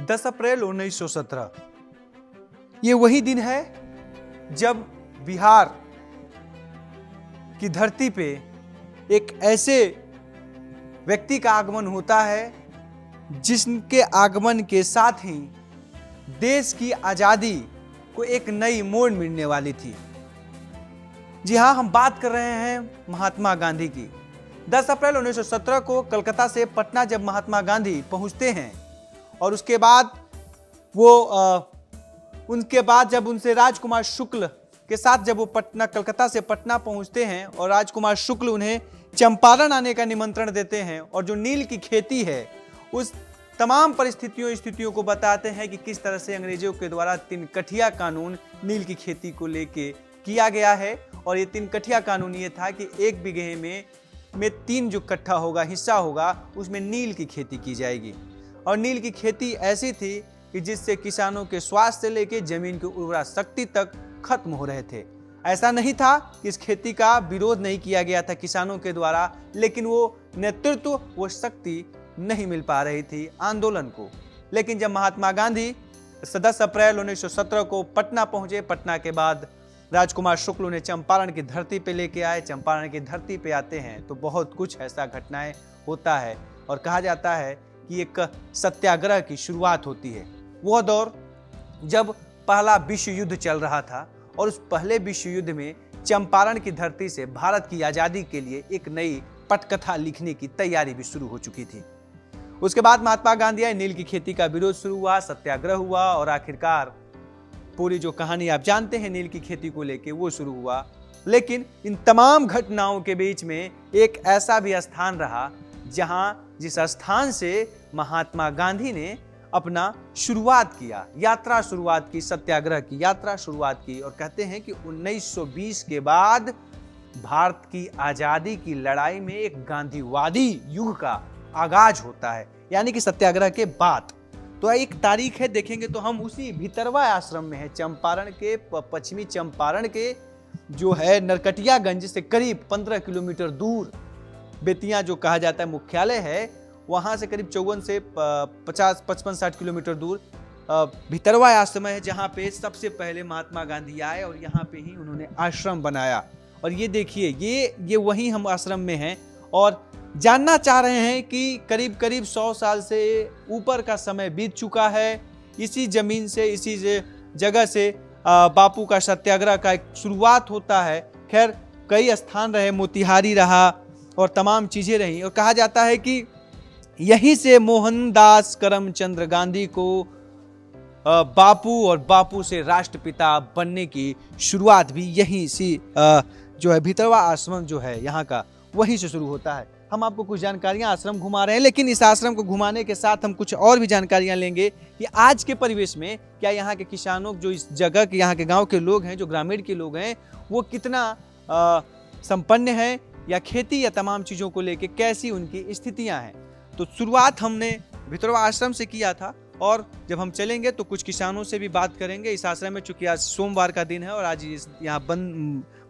10 अप्रैल 1917 ये वही दिन है जब बिहार की धरती पे एक ऐसे व्यक्ति का आगमन होता है जिसके आगमन के साथ ही देश की आजादी को एक नई मोड़ मिलने वाली थी। जी हां, हम बात कर रहे हैं महात्मा गांधी की। 10 अप्रैल 1917 को कलकत्ता से पटना जब महात्मा गांधी पहुंचते हैं और उसके बाद जब उनसे राजकुमार शुक्ल के साथ जब वो कलकत्ता से पटना पहुंचते हैं और राजकुमार शुक्ल उन्हें चंपारण आने का निमंत्रण देते हैं और जो नील की खेती है उस तमाम स्थितियों को बताते हैं कि किस तरह से अंग्रेजों के द्वारा 3 कठिया कानून नील की खेती को लेके किया गया है। और ये 3 कठिया कानून ये था कि 1 बीघे में 3 जो कट्ठा होगा, हिस्सा होगा, उसमें नील की खेती की जाएगी। और नील की खेती ऐसी थी कि जिससे किसानों के स्वास्थ्य से लेके जमीन की उर्वरा शक्ति तक खत्म हो रहे थे। ऐसा नहीं था कि इस खेती का विरोध नहीं किया गया था किसानों के द्वारा, लेकिन वो नेतृत्व, वो शक्ति नहीं मिल पा रही थी आंदोलन को। लेकिन जब महात्मा गांधी 10 अप्रैल 1917 को पटना पहुंचे, पटना के बाद राजकुमार शुक्ल उन्हें चंपारण की धरती पे लेके आए। चंपारण की धरती पे आते हैं तो बहुत कुछ ऐसा घटनाएं होता है और कहा जाता है कि एक सत्याग्रह की शुरुआत होती है। वह दौर जब पहला विश्व युद्ध चल रहा था और उस पहले विश्व युद्ध में चंपारण की धरती से भारत की आजादी के लिए एक नई पटकथा लिखने की तैयारी भी शुरू हो चुकी थी। उसके बाद महात्मा गांधी आए, नील की खेती का विरोध शुरू हुआ, सत्याग्रह हुआ और आखिरकार पूरी जो कहानी आप जानते हैं नील की खेती को लेके वो शुरू हुआ। लेकिन इन तमाम घटनाओं के बीच में एक ऐसा भी स्थान रहा जिस स्थान से महात्मा गांधी ने अपना शुरुआत किया, यात्रा शुरुआत की, सत्याग्रह की यात्रा शुरुआत की। और कहते हैं कि 1920 के बाद भारत की आजादी की लड़ाई में एक गांधीवादी युग का आगाज होता है, यानी कि सत्याग्रह के बाद। तो एक तारीख है, देखेंगे तो हम उसी भितरवा आश्रम में है, चंपारण के पश्चिमी चंपारण के जो है नरकटियागंज से करीब 15 किलोमीटर दूर बेतिया जो कहा जाता है मुख्यालय है, वहां से करीब 54 से 55-60 किलोमीटर दूर भितरवा आश्रम है, जहां पे सबसे पहले महात्मा गांधी आए और यहाँ पे ही उन्होंने आश्रम बनाया। और ये देखिए, ये वही हम आश्रम में हैं और जानना चाह रहे हैं कि करीब 100 साल से ऊपर का समय बीत चुका है। इसी जमीन से, इसी जगह से बापू का सत्याग्रह का एक शुरुआत होता है। खैर कई स्थान रहे, मोतिहारी रहा और तमाम चीजें रही और कहा जाता है कि यहीं से मोहनदास करमचंद गांधी को बापू और बापू से राष्ट्रपिता बनने की शुरुआत भी यहीं से जो है भितरवा आश्रम जो है यहाँ का, वहीं से शुरू होता है। हम आपको कुछ जानकारियां आश्रम घुमा रहे हैं, लेकिन इस आश्रम को घुमाने के साथ हम कुछ और भी जानकारियां लेंगे कि आज के परिवेश में क्या यहाँ के किसानों, जो इस जगह के यहाँ के गांव के लोग हैं, जो ग्रामीण के लोग हैं, वो कितना संपन्न हैं या खेती या तमाम चीज़ों को लेके कैसी उनकी स्थितियाँ हैं। तो शुरुआत हमने भितरवा आश्रम से किया था और जब हम चलेंगे तो कुछ किसानों से भी बात करेंगे। इस आश्रम में चूंकि आज सोमवार का दिन है और आज यहाँ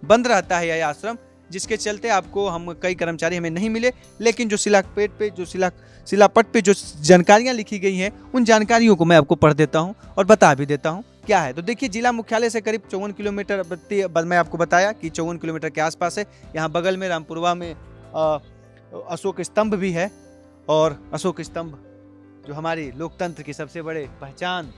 बंद रहता है यह आश्रम, जिसके चलते आपको हम कई कर्मचारी हमें नहीं मिले, लेकिन जो शिलापट पे जो जानकारियां लिखी गई हैं उन जानकारियों को मैं आपको पढ़ देता हूं और बता भी देता हूं क्या है। तो देखिए, जिला मुख्यालय से करीब 54 किलोमीटर, मैं आपको बताया कि 54 किलोमीटर के आसपास है। यहाँ बगल में रामपुरवा में अशोक स्तंभ भी है और अशोक स्तंभ जो हमारी लोकतंत्र की सबसे बड़े पहचान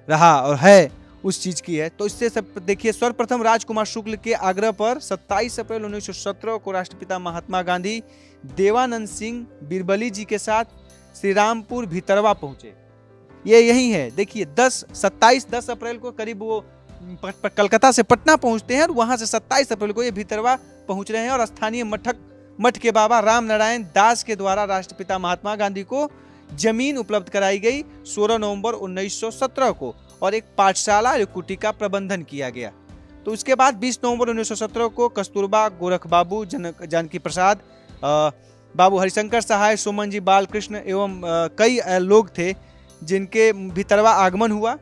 रहा और है उस चीज की है। तो इससे सब देखिए, सर्वप्रथम राजकुमार शुक्ल के आग्रह पर 27 अप्रैल 1917 को राष्ट्रपिता महात्मा गांधी देवानंद सिंह बिरबली जी के साथ श्री रामपुर भितरवा पहुंचे। ये यही है, देखिए 10 अप्रैल को करीब वो कलकत्ता से पटना पहुंचते हैं और वहां से 27 अप्रैल को ये भितरवा पहुंच रहे हैं और स्थानीय मठ के बाबा राम नारायण दास के द्वारा राष्ट्रपिता महात्मा गांधी को जमीन उपलब्ध कराई गई 16 नवंबर 1917 को और एक पाठशाला और कुटी का प्रबंधन किया गया। तो उसके बाद 20 नवंबर 1917 को कस्तूरबा, गोरख बाबू, जानकी प्रसाद, बाबू हरिशंकर सहाय, सोमन जी बालकृष्ण एवं कई लोग थे जिनके भितरवा आगमन हुआ।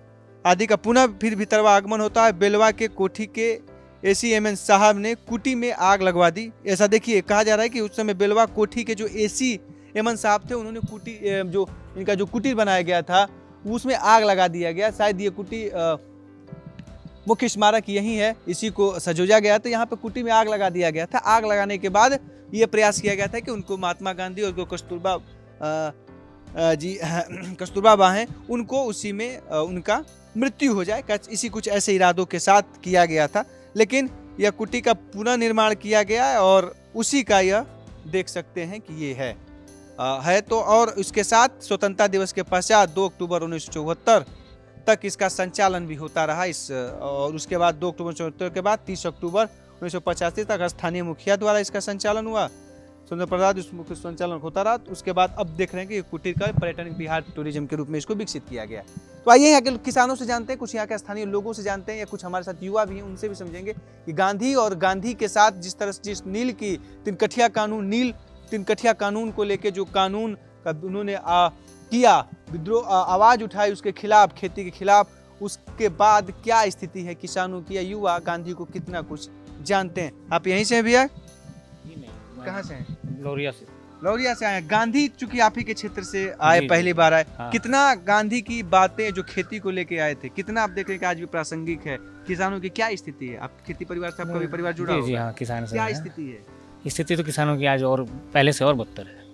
आदि का पुनः फिर भितरवा आगमन होता है। बेलवा के कोठी के ACMN साहब ने कुटी में आग लगवा दी। ऐसा देखिए, कहा जा रहा है कि उस समय बेलवा कोठी के जो ACMN साहब थे, उन्होंने कुटी जो इनका जो कुटीर बनाया गया था उसमें आग लगा दिया गया। शायद ये कुटी मुख्य स्मारक यही है, इसी को सजोजा गया तो यहाँ पे कुटी में आग लगा दिया गया था। आग लगाने के बाद ये प्रयास किया गया था कि उनको महात्मा गांधी और कस्तूरबा कस्तूरबा हैं उनको उसी में उनका मृत्यु हो जाए, इसी कुछ ऐसे इरादों के साथ किया गया था। लेकिन यह कुटी का पुनर्निर्माण किया गया है और उसी का यह देख सकते हैं कि ये है तो। और उसके साथ स्वतंत्रता दिवस के पश्चात 2 अक्टूबर 1974 तक इसका संचालन भी होता रहा और उसके बाद 2 अक्टूबर 1974 के बाद 30 अक्टूबर 1985 तक स्थानीय मुखिया द्वारा इसका संचालन हुआ। सुंदर प्रसाद मुख्य संचालन होता रहा। उसके बाद अब देख रहे हैं कि कुटीर का पर्यटन बिहार टूरिज्म के रूप में इसको विकसित किया गया। तो आइए यहाँ के किसानों से जानते हैं, कुछ यहाँ के स्थानीय लोगों से जानते हैं, या कुछ हमारे साथ युवा भी हैं उनसे भी समझेंगे कि गांधी और गांधी के साथ जिस तरह जिस नील की तीनकठिया कानून को लेके जो कानून का उन्होंने किया विद्रोह, आवाज उठाई उसके खिलाफ, खेती के खिलाफ, उसके बाद क्या स्थिति है किसानों की, या युवा गांधी को कितना कुछ जानते हैं। आप यहीं से हैं भैया? कहाँ से हैं? लौरिया से आए। गांधी चूंकि आप ही के क्षेत्र से आए, पहली बार आए। हाँ। कितना गांधी की बातें जो खेती को लेके आए थे, कितना आप देख रहे हैं कि आज भी प्रासंगिक है? किसानों की क्या स्थिति है? आप खेती परिवार से, आपका भी परिवार जुड़ा होगा? जी हाँ, किसान से क्या स्थिति है? स्थिति तो किसानों की आज और पहले से और बदतर है।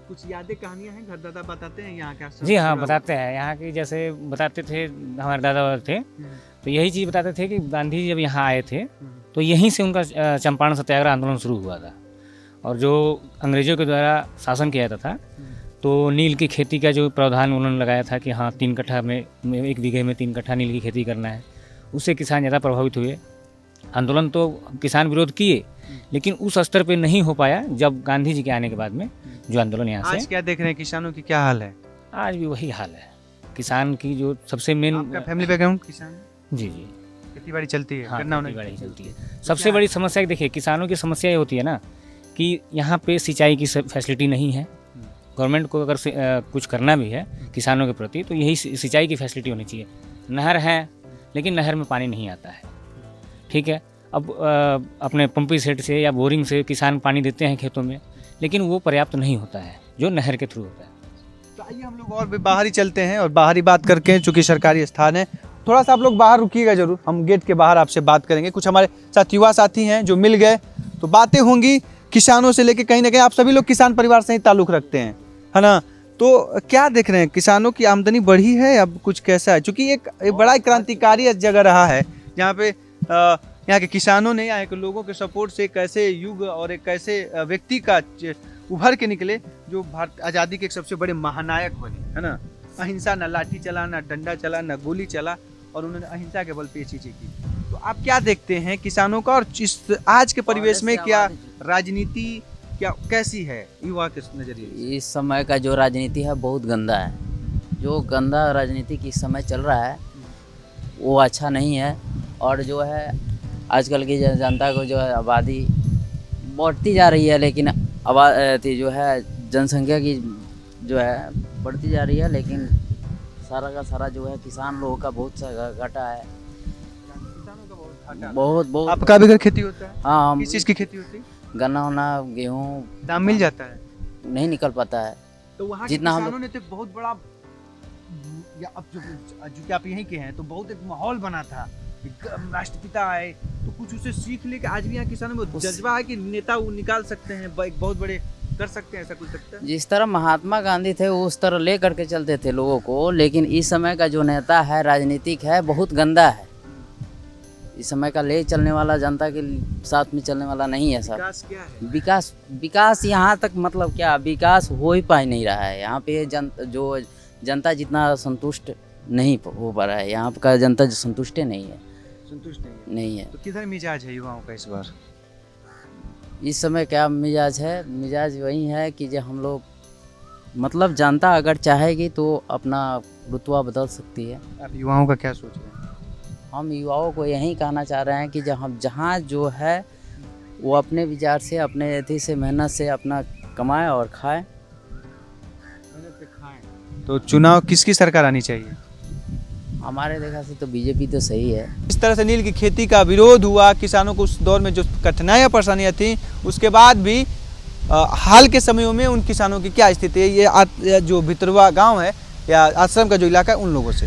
कुछ यादें कहानियां हैं, घर दादा बताते हैं यहाँ क्या? जी हाँ, बताते हैं। यहाँ की जैसे बताते थे हमारे दादा थे, तो यही चीज़ बताते थे कि गांधी जब यहाँ आए थे तो यहीं से उनका चंपारण सत्याग्रह आंदोलन शुरू हुआ था। और जो अंग्रेजों के द्वारा शासन किया जाता था तो नील की खेती का जो प्रावधान उन्होंने लगाया था कि हाँ 3 कट्ठा में 1 बीघे में 3 कट्ठा नील की खेती करना है, उससे किसान ज़्यादा प्रभावित हुए। आंदोलन तो किसान विरोध किए लेकिन उस स्तर पे नहीं हो पाया। जब गांधी जी के आने के बाद में जो आंदोलन यहाँ से, आज क्या देख रहे हैं किसानों की क्या हाल है? आज भी वही हाल है। किसान की जो सबसे मेन, फैमिली बैकग्राउंड किसान? जी, खेती बाड़ी चलती है? हाँ, खेती बाड़ी चलती है। सबसे बड़ी समस्या देखिए किसानों की समस्या ये होती है ना कि यहाँ पे सिंचाई की फैसिलिटी नहीं है। गवर्नमेंट को अगर कुछ करना भी है किसानों के प्रति तो यही सिंचाई की फैसिलिटी होनी चाहिए। नहर है लेकिन नहर में पानी नहीं आता है, ठीक है। अब अपने पंपिंग सेट से या बोरिंग से किसान पानी देते हैं खेतों में, लेकिन वो पर्याप्त नहीं होता है जो नहर के थ्रू होता है। तो आइए हम लोग और भी बाहर ही चलते हैं और बाहरी बात करके, चूँकि सरकारी स्थान है, थोड़ा सा आप लोग बाहर रुकिएगा जरूर। हम गेट के बाहर आपसे बात करेंगे। कुछ हमारे साथ युवा साथी हैं जो मिल गए, तो बातें होंगी किसानों से लेके। कहीं ना कहीं आप सभी लोग किसान परिवार से ही ताल्लुक रखते हैं, है ना? तो क्या देख रहे हैं, किसानों की आमदनी बढ़ी है या कुछ कैसा है? क्योंकि एक बड़ा क्रांतिकारी जगह रहा है जहाँ पे यहाँ के किसानों ने, यहाँ के लोगों के सपोर्ट से एक ऐसे युग और एक ऐसे व्यक्ति का उभर के निकले जो भारत आज़ादी के एक सबसे बड़े महानायक बने, है ना? अहिंसा, ना लाठी चला, ना डंडा चला, ना गोली चला, और उन्होंने अहिंसा के बल पे चीजें की। तो आप क्या देखते हैं किसानों का, और इस आज के परिवेश में क्या राजनीति क्या कैसी है युवा के नजरिए? इस समय का जो राजनीति है बहुत गंदा है। जो गंदा राजनीति इस समय चल रहा है वो अच्छा नहीं है। और जो है आजकल की जनता को जो है आबादी बढ़ती जा रही है, लेकिन आबादी जो है जनसंख्या की जो है बढ़ती जा रही है, लेकिन सारा का सारा जो है किसान लोगों का बहुत सा घाटा है। बहुत आपका भी घर खेती होता है? हाँ, किस चीज़ की खेती होती है? गन्ना होना, गेहूँ। दाम मिल जाता है? नहीं निकल पाता है। तो वहाँ जितना किसानों ने तो बहुत बड़ा, या अब जो कि आप यहीं के हैं, तो बहुत एक माहौल बना था, राष्ट्रपिता आए तो कुछ उसे सीख ले कि आज भी यहाँ किसानों में जज्बा है कि नेता वो निकाल सकते हैं, एक बहुत बड़े कर सकते हैं, ऐसा कुछ सकता है? जिस तरह महात्मा गांधी थे उस तरह ले करके चलते थे लोगों को, लेकिन इस समय का जो नेता है राजनीतिक है बहुत गंदा है। इस समय का ले चलने वाला जनता के साथ में चलने वाला नहीं है सर। विकास क्या है? विकास यहाँ तक मतलब क्या विकास हो ही पा नहीं रहा है। यहाँ पे जनता जितना संतुष्ट नहीं हो पा रहा है। यहाँ का जनता जो संतुष्ट नहीं है। नहीं है। तो किधर मिजाज है युवाओं का इस बार? इस समय क्या मिजाज है? मिजाज वही है कि जो हम लोग मतलब जनता अगर चाहेगी तो अपना रुतबा बदल सकती है। आप युवाओं का क्या सोच रहे हैं? हम युवाओं को यही कहना चाह रहे हैं कि जहाँ जो है वो अपने विचार से, अपने अथी से, मेहनत से अपना कमाए और खाए। मेहनत से खाएं। तो चुनाव किसकी सरकार आनी चाहिए? हमारे देखा से तो बीजेपी तो सही है। इस तरह से नील की खेती का विरोध हुआ, किसानों को उस दौर में जो कठिनाइयाँ परेशानियाँ थी, उसके बाद भी हाल के समयों में उन किसानों की क्या स्थिति है? ये जो भितरवा गांव है, या आश्रम का जो इलाका है उन लोगों से।